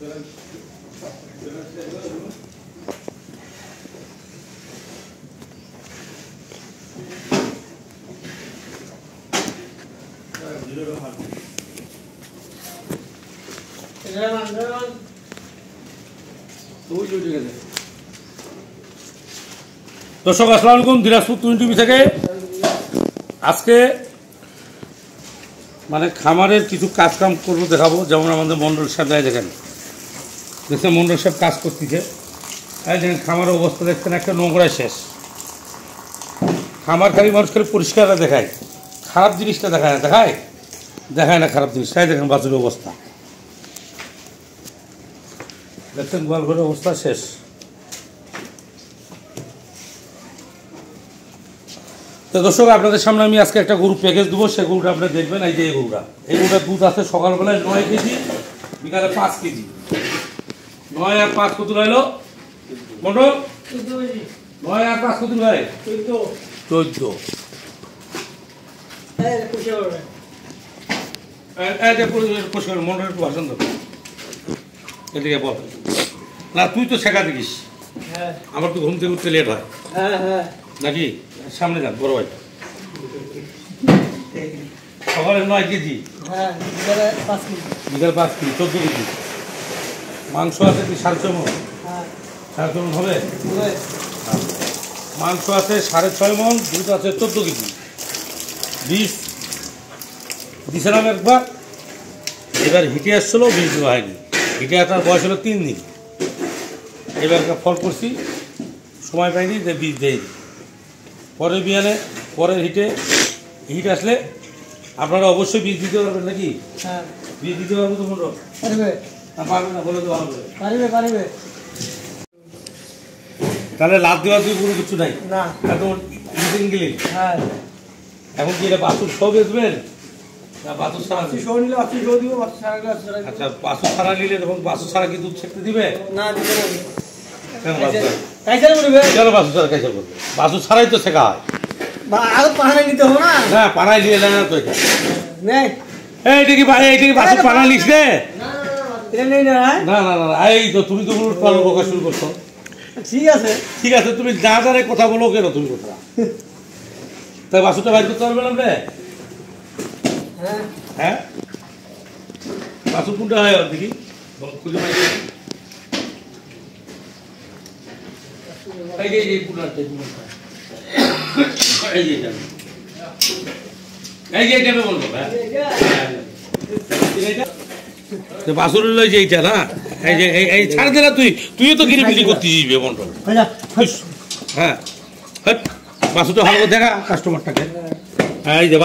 দর্শক আসসালামু আলাইকুম, দিনাজপুর টুইন টিভি থেকে আজকে মানে খামারের কিছু কাজ কাম করবো, দেখাবো। যেমন আমাদের মন্ডল সাহেব দেখেন, দেখছেন মন্ডল সাহেব কাজ করতেছে। দেখেন খামারের অবস্থা দেখছেন, একটা নোংরায় শেষ। খামার খালি মানুষ খালি পরিষ্কার দেখায়, খারাপ জিনিসটা দেখায় না, দেখায় না খারাপ জিনিসটাই। দেখেন বাছুরের অবস্থা দেখছেন, গোয়াল ঘরের অবস্থা শেষ। তো দর্শক আপনাদের সামনে আমি আজকে একটা গরু প্যাকেজ দেবো, সে গরুটা আপনারা দেখবেন। এই যে এই গরুটার দুধ আছে সকালবেলায় 9 কেজি, বিকালে 5 কেজি। 9 আর 5 কত রইল মন্ডল? 9 আর 5 কত রইল? 14। মন্ডল একটু ভাষণ দেবো এদিকে বল না, তুই তো শেখা দেখিস, আমার তো ঘুম থেকে উঠতে লেট হয় নাকি? সামনে যান বড় ভাই। সকালে 9 কেজি, বিকাল 5 কেজি, 14 কেজি। মাংস আছে কি 6.5 মণ? 6.5 মণ হবে। মাংস আছে 6.5 মণ, দুধ আছে 14 কেজি। বীজ দিছিলাম একবার, এবার হিটে আসছিল, বীজ দেওয়া হয়নি। হিটে আসার বয়স হলো 3 দিন। এবার ফল করছি, সময় পাইনি যে বীজ দেয়নি। পরের বিয়ানে পরের হিট আসলে আপনারা অবশ্যই বীজ দিতে পারবেন নাকি? বীজ দিতে পারবো তো মন্ডল? পারবে না বলে তো ভালো পারবে। তাহলে লাভ দেওয়ার কোনো কিছু নাই না, এখন এখন কি এটা বাছুর সব বেচবেন না বাছুর ছাড়া? আচ্ছা, বাছুর ছাড়া নিলে তখন বাছুর ছাড়া কি দুধ ছেঁকতে দিবে না? কেন বাছুর ছাড়া কাইসা করবে? বাছুর ছাড়াই তো শেখা হয়। পানায় নিতে হবে না? না, পানায় নিয়ে না তো। এটা এইটা কি বাছুর পানায় নিস রে? না না না, এই তো তুমি তো পালন বকা শুরু করছো। ঠিক আছে, তুমি যা যা কথা বলো কেন তুমি কথা। তাই বাছুরটা বাইর করতে পারবে না রে? হ্যাঁ, বাছুর কোনটা হয় দেখি খুঁজে পাই। বাছুর যে এইটা না, এই ছাড় দে না, তুইও তো গিরিপিটি করতেছিস মন্ডল। হ্যাঁ, বাছুরটা ভালো দেখা কাস্টমারটাকে। এই যে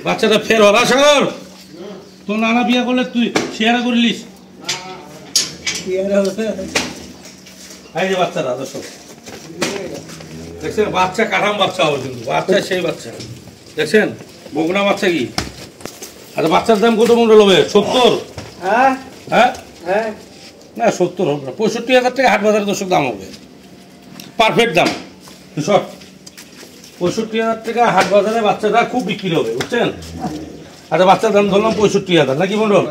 বাচ্চাটা ফের হবা সাগর, তোর নানা বিয়া করলে তুই শেয়ারা করলিস। এই যে বাচ্চাটা দর্শক দেখছেন, বাচ্চা কাঠাম বাচ্চা হবে, কিন্তু বাচ্চা সেই বাচ্চা দেখছেন, বগুনা বাচ্চা কি। আচ্ছা, বাচ্চার দাম কত মন্ডল হবে? 70? হ্যাঁ, না 70 হবে না, 65,000 টাকা হাট বাজারে দর্শক দাম হবে, পারফেক্ট দাম। 65,000 টাকা হাট বাজারে বাচ্চাটা খুব বিক্রি হবে, বুঝছেন? আচ্ছা, বাচ্চার দাম ধরলাম 65,000 নাকি মন্ডল?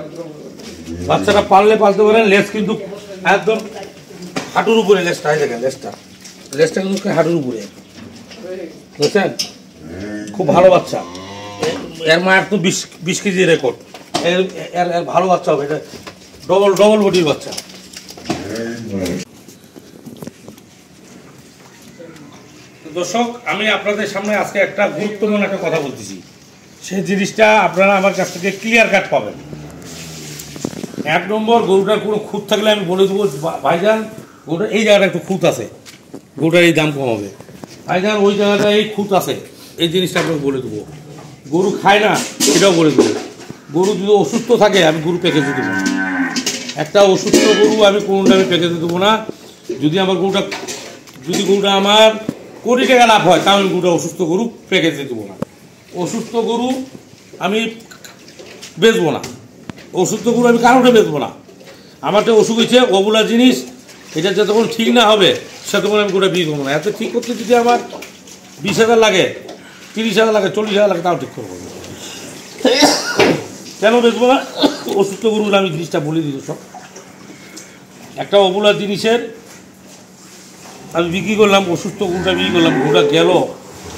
বাচ্চাটা পারলে পালতে পারেন। লেজ কিন্তু একদম হাঁটুর উপরে, লেজটা দেখেন, লেজটা কিন্তু হাঁটুর উপরে, বুঝছেন? খুব ভালো বাচ্চা। এর মায়ের তো 20 কেজি রেকর্ড। এর ভালো বাচ্চা হবে, এটা ডবল বডির বাচ্চা। দর্শক, আমি আপনাদের সামনে আজকে একটা গুরুত্বপূর্ণ একটা কথা বলতেছি, সেই জিনিসটা আপনারা আমার কাছ থেকে ক্লিয়ার কাট পাবেন। 1 নম্বর, গরুটার কোনো খুঁত থাকলে আমি বলে দেবো, ভাইজান গরুটার এই জায়গাটা একটু খুঁত আছে, গরুটার এই দাম কম হবে। ভাইজান ওই জায়গাটা এই খুঁত আছে, এই জিনিসটা আপনাকে বলে দেবো। গরু খায় না এটাও বলে দেবো। গরু যদি অসুস্থ থাকে আমি গরু প্যাকেজে দেবো না। একটা অসুস্থ গরু আমি কোনোটা আমি প্যাকেজে দেবো না। যদি গরুটা আমার কোটি টাকা লাভ হয়, তাহলে আমি গরুটা অসুস্থ গরু প্যাকেজে দেবো না। অসুস্থ গরু আমি বেচবো না, অসুস্থ গরু আমি কারোটা বেচবো না। আমারটা অসুখ হয়েছে, ওগুলা জিনিস, এটা যতক্ষণ ঠিক না হবে সেতক্ষণ আমি গরুটা বেচবো না। এত ঠিক করতে যদি আমার 20,000 লাগে, 30,000 লাগে, 40,000 লাগে, তাও ঠিক করবো। কেন বেচবো না? অসুস্থ গরুগুলো আমি জিনিসটা বলে দিই সব। একটা অবলা জিনিসের আমি বিক্রি করলাম, অসুস্থ গরুটা বিক্রি করলাম, গরুটা গেল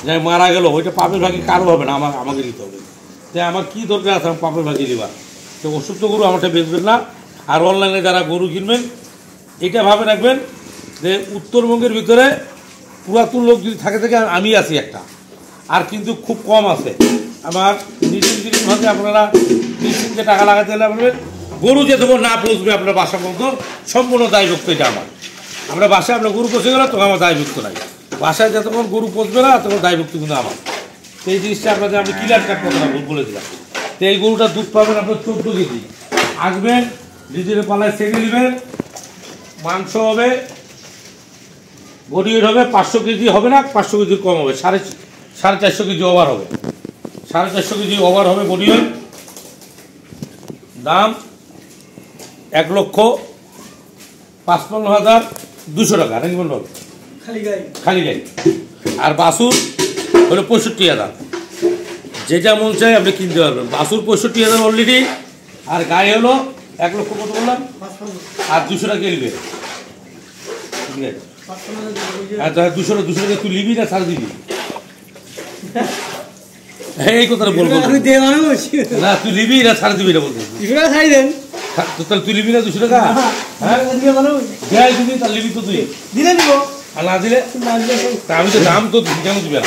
যাই মারা গেল, ওইটা পাপের ভাগে কারো হবে না, আমাকে দিতে হবে। তাই আমার কী দরকার আছে আমার পাপের ভাগে দেওয়ার? তো অসুস্থ গরু আমারটা বেচবেন না। আর অনলাইনে যারা গরু কিনবেন এটা ভাবে রাখবেন যে উত্তরবঙ্গের ভিতরে পুরাতন লোক যদি থাকে আমি আছি একটা, আর কিন্তু খুব কম আছে। আমার নিশ্চিতভাবে আপনারা নিশ্চিন্তে টাকা লাগাতে হলে বলবেন গরু যে তখন না পৌঁছবে আপনার বাসা পর্যন্ত সম্পূর্ণ দায়ভুক্ত এটা আমার। আমরা বাসায় আপনার গরু পৌঁছে গেলে তখন আমার দায়ভুক্ত নাই, বাসায় যতক্ষণ গরু পৌঁছবে না তখন দায়ভুক্ত কিন্তু আমার। তো এই জিনিসটা আপনাদের আমি ক্লিয়ার কাট কথা বলে দিলাম। তো এই গরুটার দুধ পাবেন আপনার 14 কেজি। আসবেন নিজের পালায় সেরে নেবেন, মাংস হবে বডি ওয়েট হবে 500 কেজি হবে না, 500 কেজির কম হবে, 450 কেজি ওভার হবে, 450 কেজি ওভার হবে বডি ওয়েট। দাম 1,55,200 টাকা নাকি বলুন, খালি গাই। আর বাছুর হলো 65,000, যেটা মন চাই আপনি কিনতে পারবেন। বাছুর 65,000 অলরেডি, আর গায়ে হলো 1 লক্ষ কত বললাম, আর 200 টাকা কিনবে। ঠিক আছে, আচ্ছা 200 টাকা তুই নিবি না ছাড় দিবি? এই কথাটা বলবো না, তুই নিবি না ছাড় দিবি না বলতে, তাহলে তুই নিবি না 200 টাকা? হ্যাঁ দিবি, তাহলে নিবি তো তুই দিলে দিব, আর না দিলে আমি তো দাম তো কেন দিবি না।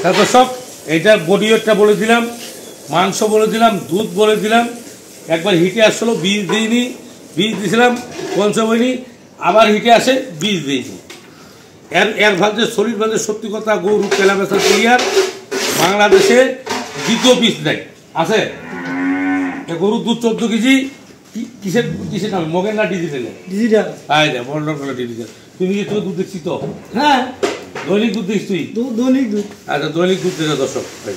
তারপর সব এইটার বডি ওয়েটটা বলে দিলাম, মাংস বলে দিলাম, দুধ বলে দিলাম। একবার হিটে আসলো বীজ দিইনি, বীজ দিয়েছিলাম পঞ্চম হয়নি, আবার হিটে আসে বীজ দিয়েছি। এর ভাবছে শরীর ভাবছে সত্যি কথা, গরু কেলা বেচা ক্লিয়ার। বাংলাদেশে দ্বিতীয় বীজ নেই আছে। গরুর দুধ 14 কেজি। কিসের নামে, মগের না ডিজিটালে? ডিজিটাল। ডিজিটাল। তুমি কি তোর দুধ দেখছি তো? হ্যাঁ, দৈনিক দুধ দেখিস তুই? দৈনিক দুধ। আচ্ছা, দৈনিক দুধ দেখে দর্শক ভাই,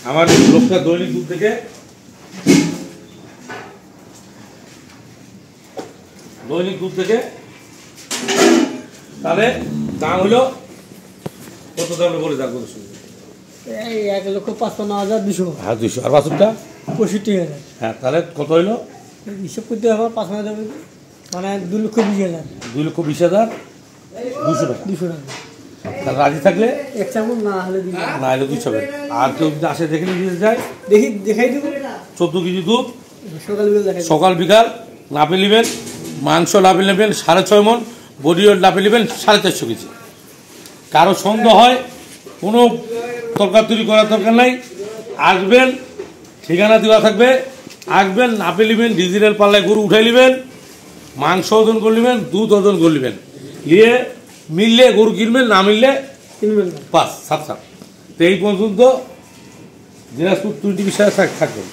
আমার লোকটা দৈনিক দুধ দেখে, দৈনিক দুধ থেকে তাহলে দাম হলো কত, দাম বলে দাম কত শুনবে? এই 1,55,200। হ্যাঁ 200। আর বাছুরটা 65,000। হ্যাঁ, তাহলে কত হইলো হিসাব করতে হবে 5,000, মানে 2,20,000। 2,20,200 টাকা। তাহলে রাজি থাকলে এক চামচ, না হলে না হলে 200 টাকা। আর কেউ যদি আসে দেখে নিয়ে যায়, দেখাই দেবো। 14 কেজি দুধ, সকাল বিকাল নাপে নেবেন। মাংস নাপে নেবেন 6.5 মণ, বডি ওয়েট নাপে নেবেন 450 কেজি। কারো সন্দেহ হয়, কোনো তরকারি করার দরকার নাই। আসবেন, ঠিকানা দেওয়া থাকবে, আসবেন নাপে নেবেন, ডিজিটাল পাল্লায় গরু উঠাই নেবেন, মাংস ওজন করে নেবেন, দুধ ওজন করে নেবেন, নিয়ে মিললে গরু কিনবেন, না মিললে কিনবেন পাস 7 তো এই পর্যন্ত দিনাজপুর 20 থাকবেন।